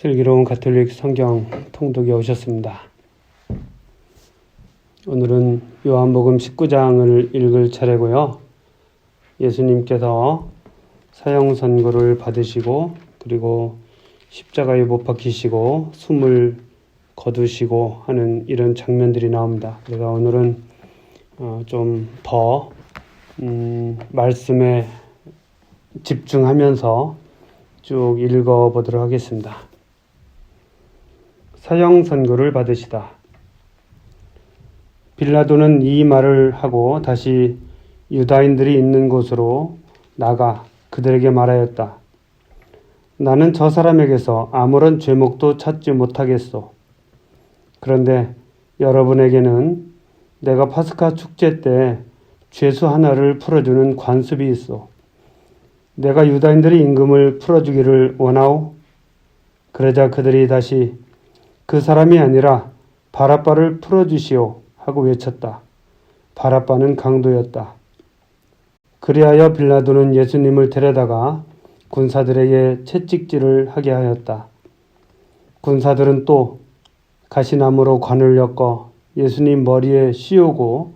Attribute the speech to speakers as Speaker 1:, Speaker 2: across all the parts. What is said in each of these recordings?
Speaker 1: 슬기로운 가톨릭 성경 통독에 오셨습니다. 오늘은 요한복음 19장을 읽을 차례고요. 예수님께서 사형선고를 받으시고 그리고 십자가에 못 박히시고 숨을 거두시고 하는 이런 장면들이 나옵니다. 그래서 오늘은 좀 더 말씀에 집중하면서 쭉 읽어보도록 하겠습니다. 사형 선고를 받으시다. 빌라도는 이 말을 하고 다시 유다인들이 있는 곳으로 나가 그들에게 말하였다. 나는 저 사람에게서 아무런 죄목도 찾지 못하겠소. 그런데 여러분에게는 내가 파스카 축제 때 죄수 하나를 풀어주는 관습이 있어. 내가 유다인들의 임금을 풀어주기를 원하오? 그러자 그들이 다시 그 사람이 아니라 바라바를 풀어주시오 하고 외쳤다. 바라바는 강도였다. 그리하여 빌라도는 예수님을 데려다가 군사들에게 채찍질을 하게 하였다. 군사들은 또 가시나무로 관을 엮어 예수님 머리에 씌우고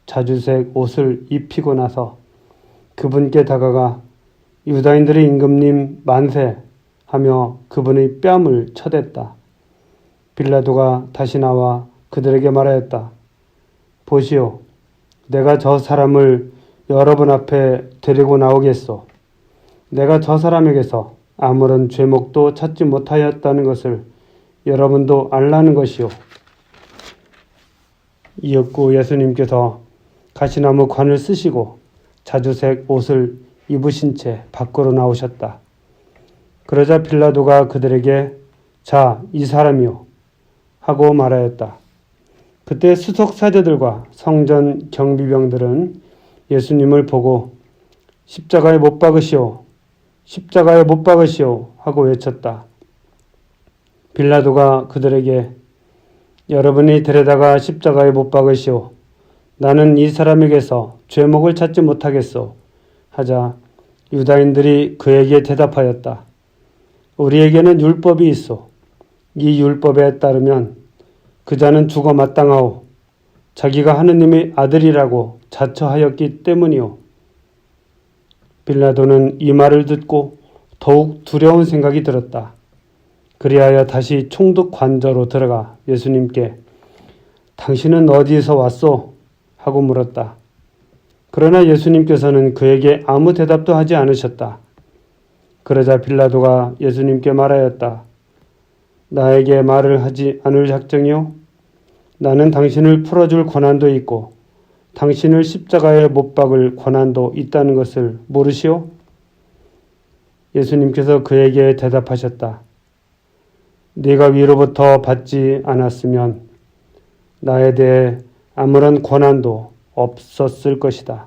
Speaker 1: 자주색 옷을 입히고 나서 그분께 다가가 유다인들의 임금님 만세 하며 그분의 뺨을 쳐댔다. 빌라도가 다시 나와 그들에게 말하였다. 보시오, 내가 저 사람을 여러분 앞에 데리고 나오겠소. 내가 저 사람에게서 아무런 죄목도 찾지 못하였다는 것을 여러분도 알라는 것이오. 이윽고 예수님께서 가시나무 관을 쓰시고 자주색 옷을 입으신 채 밖으로 나오셨다. 그러자 빌라도가 그들에게 자, 이 사람이요 하고 말하였다. 그때 수석 사제들과 성전 경비병들은 예수님을 보고 십자가에 못 박으시오, 십자가에 못 박으시오 하고 외쳤다. 빌라도가 그들에게 여러분이 데려다가 십자가에 못 박으시오. 나는 이 사람에게서 죄목을 찾지 못하겠소. 하자 유다인들이 그에게 대답하였다. 우리에게는 율법이 있어. 이 율법에 따르면 그자는 죽어 마땅하오. 자기가 하느님의 아들이라고 자처하였기 때문이오. 빌라도는 이 말을 듣고 더욱 두려운 생각이 들었다. 그리하여 다시 총독 관저로 들어가 예수님께 당신은 어디에서 왔소? 하고 물었다. 그러나 예수님께서는 그에게 아무 대답도 하지 않으셨다. 그러자 빌라도가 예수님께 말하였다. 나에게 말을 하지 않을 작정이요? 나는 당신을 풀어줄 권한도 있고 당신을 십자가에 못 박을 권한도 있다는 것을 모르시오? 예수님께서 그에게 대답하셨다. 네가 위로부터 받지 않았으면 나에 대해 아무런 권한도 없었을 것이다.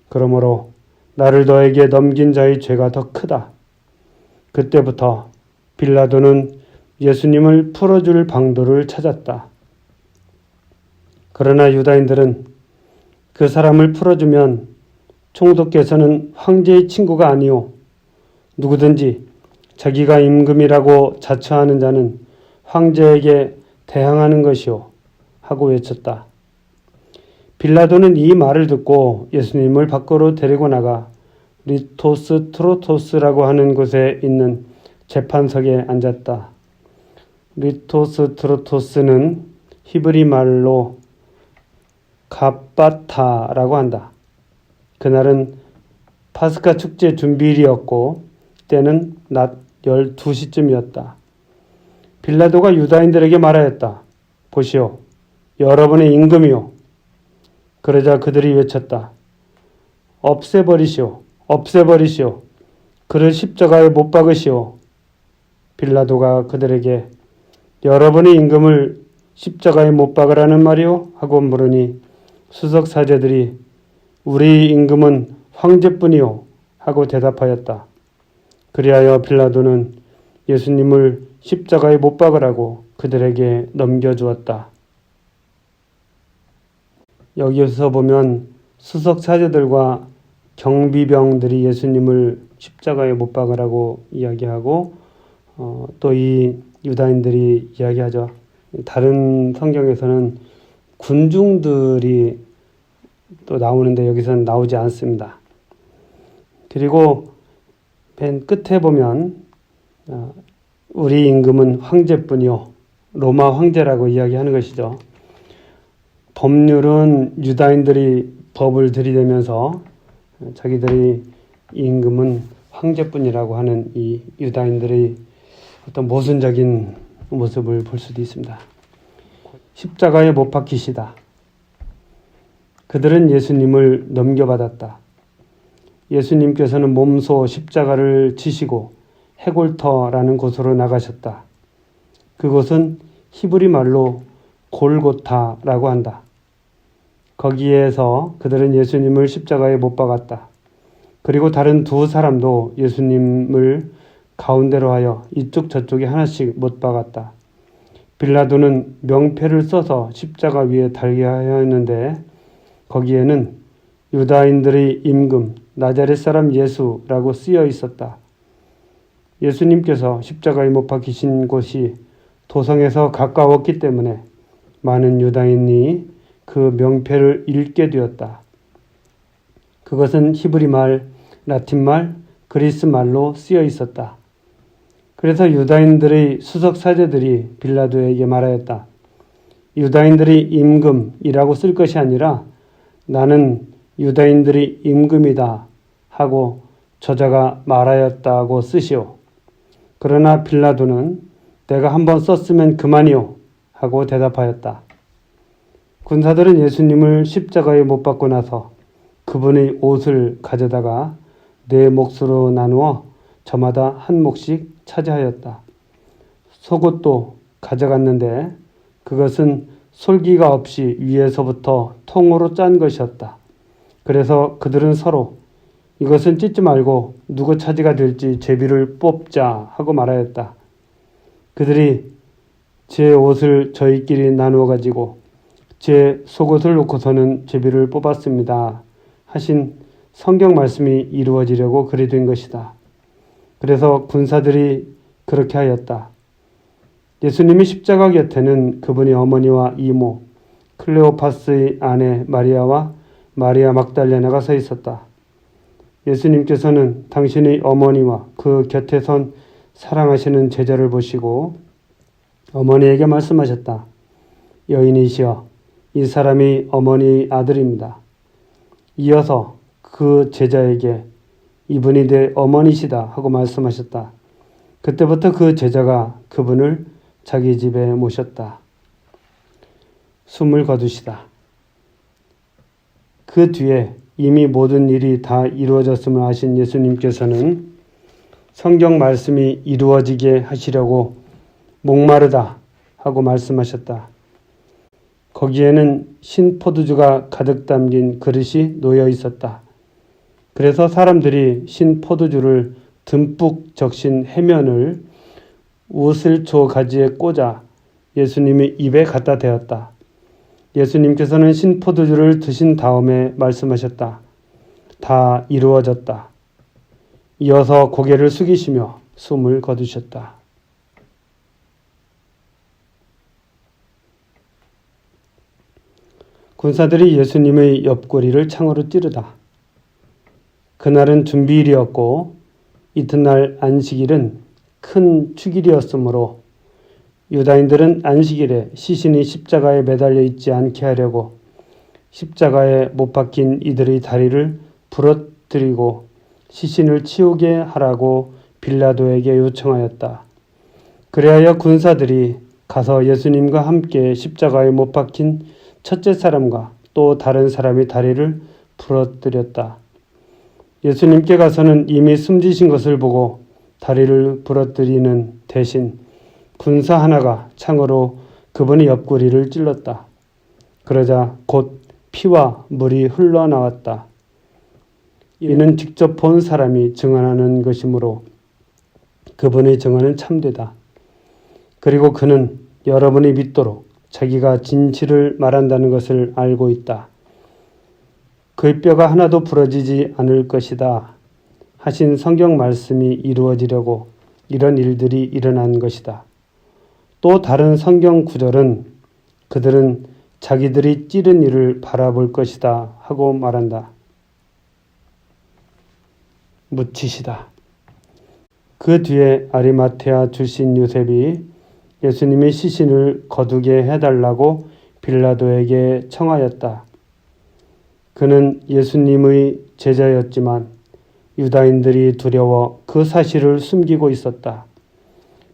Speaker 1: 그러므로 나를 너에게 넘긴 자의 죄가 더 크다. 그때부터 빌라도는 예수님을 풀어줄 방도를 찾았다. 그러나 유다인들은 그 사람을 풀어주면 총독께서는 황제의 친구가 아니오. 누구든지 자기가 임금이라고 자처하는 자는 황제에게 대항하는 것이오. 하고 외쳤다. 빌라도는 이 말을 듣고 예수님을 밖으로 데리고 나가 리토스 트로토스라고 하는 곳에 있는 재판석에 앉았다. 리토스 트로토스는 히브리 말로 갑바타라고 한다. 그날은 파스카 축제 준비일이었고 때는 낮 12시쯤이었다. 빌라도가 유다인들에게 말하였다. 보시오, 여러분의 임금이요. 그러자 그들이 외쳤다. 없애버리시오. 없애버리시오. 그를 십자가에 못 박으시오. 빌라도가 그들에게 여러분의 임금을 십자가에 못 박으라는 말이오? 하고 물으니 수석 사제들이 우리 임금은 황제뿐이오. 하고 대답하였다. 그리하여 빌라도는 예수님을 십자가에 못 박으라고 그들에게 넘겨주었다. 여기서 보면 수석 사제들과 경비병들이 예수님을 십자가에 못 박으라고 이야기하고 또 이 유다인들이 이야기하죠. 다른 성경에서는 군중들이 또 나오는데 여기서는 나오지 않습니다. 그리고 맨 끝에 보면 우리 임금은 황제뿐이요 로마 황제라고 이야기하는 것이죠. 법률은 유다인들이 법을 들이대면서 자기들이 임금은 황제뿐이라고 하는 이 유다인들의 어떤 모순적인 모습을 볼 수도 있습니다. 십자가에 못 박히시다. 그들은 예수님을 넘겨받았다. 예수님께서는 몸소 십자가를 지시고 해골터라는 곳으로 나가셨다. 그곳은 히브리 말로 골고타라고 한다. 거기에서 그들은 예수님을 십자가에 못 박았다. 그리고 다른 두 사람도 예수님을 가운데로 하여 이쪽 저쪽에 하나씩 못 박았다. 빌라도는 명패를 써서 십자가 위에 달게 하였는데 거기에는 유다인들의 임금 나자렛 사람 예수라고 쓰여 있었다. 예수님께서 십자가에 못 박히신 곳이 도성에서 가까웠기 때문에 많은 유다인이 그 명패를 읽게 되었다. 그것은 히브리 말, 라틴 말, 그리스 말로 쓰여 있었다. 그래서 유다인들의 수석 사제들이 빌라도에게 말하였다. 유다인들이 임금이라고 쓸 것이 아니라 나는 유다인들이 임금이다 하고 저자가 말하였다고 쓰시오. 그러나 빌라도는 내가 한번 썼으면 그만이오 하고 대답하였다. 군사들은 예수님을 십자가에 못 박고 나서 그분의 옷을 가져다가 네 몫으로 나누어 저마다 한 몫씩 차지하였다. 속옷도 가져갔는데 그것은 솔기가 없이 위에서부터 통으로 짠 것이었다. 그래서 그들은 서로 이것은 찢지 말고 누구 차지가 될지 제비를 뽑자 하고 말하였다. 그들이 제 옷을 저희끼리 나누어 가지고 제 속옷을 놓고서는 제비를 뽑았습니다 하신 성경 말씀이 이루어지려고 그리 된 것이다. 그래서 군사들이 그렇게 하였다. 예수님이 십자가 곁에는 그분의 어머니와 이모, 클레오파스의 아내 마리아와 마리아 막달레나가 서 있었다. 예수님께서는 당신의 어머니와 그 곁에 선 사랑하시는 제자를 보시고 어머니에게 말씀하셨다. 여인이시여, 이 사람이 어머니의 아들입니다. 이어서 그 제자에게 이분이 내 어머니시다 하고 말씀하셨다. 그때부터 그 제자가 그분을 자기 집에 모셨다. 숨을 거두시다. 그 뒤에 이미 모든 일이 다 이루어졌음을 아신 예수님께서는 성경 말씀이 이루어지게 하시려고 목마르다 하고 말씀하셨다. 거기에는 신포도주가 가득 담긴 그릇이 놓여 있었다. 그래서 사람들이 신포도주를 듬뿍 적신 해면을 우슬초 가지에 꽂아 예수님의 입에 갖다 대었다. 예수님께서는 신포도주를 드신 다음에 말씀하셨다. 다 이루어졌다. 이어서 고개를 숙이시며 숨을 거두셨다. 군사들이 예수님의 옆구리를 창으로 찌르다. 그날은 준비일이었고 이튿날 안식일은 큰 축일이었으므로 유다인들은 안식일에 시신이 십자가에 매달려 있지 않게 하려고 십자가에 못 박힌 이들의 다리를 부러뜨리고 시신을 치우게 하라고 빌라도에게 요청하였다. 그리하여 군사들이 가서 예수님과 함께 십자가에 못 박힌 첫째 사람과 또 다른 사람의 다리를 부러뜨렸다. 예수님께 가서는 이미 숨지신 것을 보고 다리를 부러뜨리는 대신 군사 하나가 창으로 그분의 옆구리를 찔렀다. 그러자 곧 피와 물이 흘러나왔다. 이는 직접 본 사람이 증언하는 것이므로 그분의 증언은 참되다. 그리고 그는 여러분이 믿도록 자기가 진실을 말한다는 것을 알고 있다. 그의 뼈가 하나도 부러지지 않을 것이다 하신 성경 말씀이 이루어지려고 이런 일들이 일어난 것이다. 또 다른 성경 구절은 그들은 자기들이 찌른 일을 바라볼 것이다 하고 말한다. 묻히시다. 그 뒤에 아리마테아 출신 요셉이 예수님의 시신을 거두게 해달라고 빌라도에게 청하였다. 그는 예수님의 제자였지만 유다인들이 두려워 그 사실을 숨기고 있었다.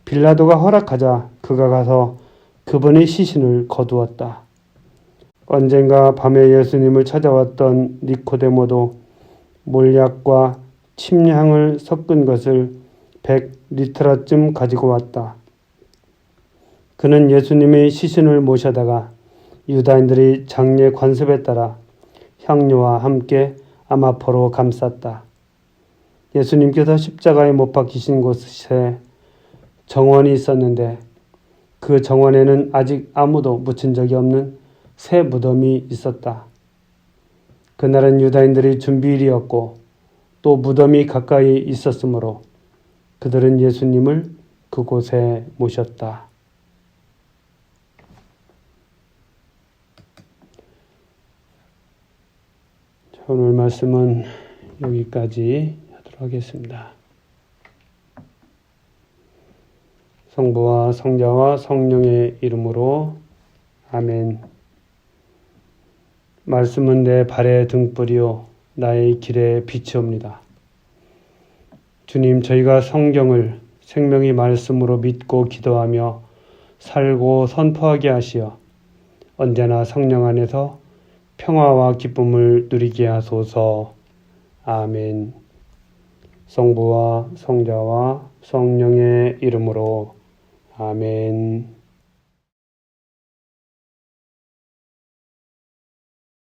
Speaker 1: 빌라도가 허락하자 그가 가서 그분의 시신을 거두었다. 언젠가 밤에 예수님을 찾아왔던 니코데모도 몰약과 침향을 섞은 것을 100리트라쯤 가지고 왔다. 그는 예수님의 시신을 모셔다가 유다인들이 장례 관습에 따라 향료와 함께 아마포로 감쌌다. 예수님께서 십자가에 못 박히신 곳에 정원이 있었는데 그 정원에는 아직 아무도 묻힌 적이 없는 새 무덤이 있었다. 그날은 유다인들이 준비일이었고 또 무덤이 가까이 있었으므로 그들은 예수님을 그곳에 모셨다. 오늘 말씀은 여기까지 하도록 하겠습니다. 성부와 성자와 성령의 이름으로 아멘. 말씀은 내 발의 등불이요 나의 길의 빛이옵니다. 주님, 저희가 성경을 생명의 말씀으로 믿고 기도하며 살고 선포하게 하시어 언제나 성령 안에서 평화와 기쁨을 누리게 하소서. 아멘. 성부와 성자와 성령의 이름으로 아멘.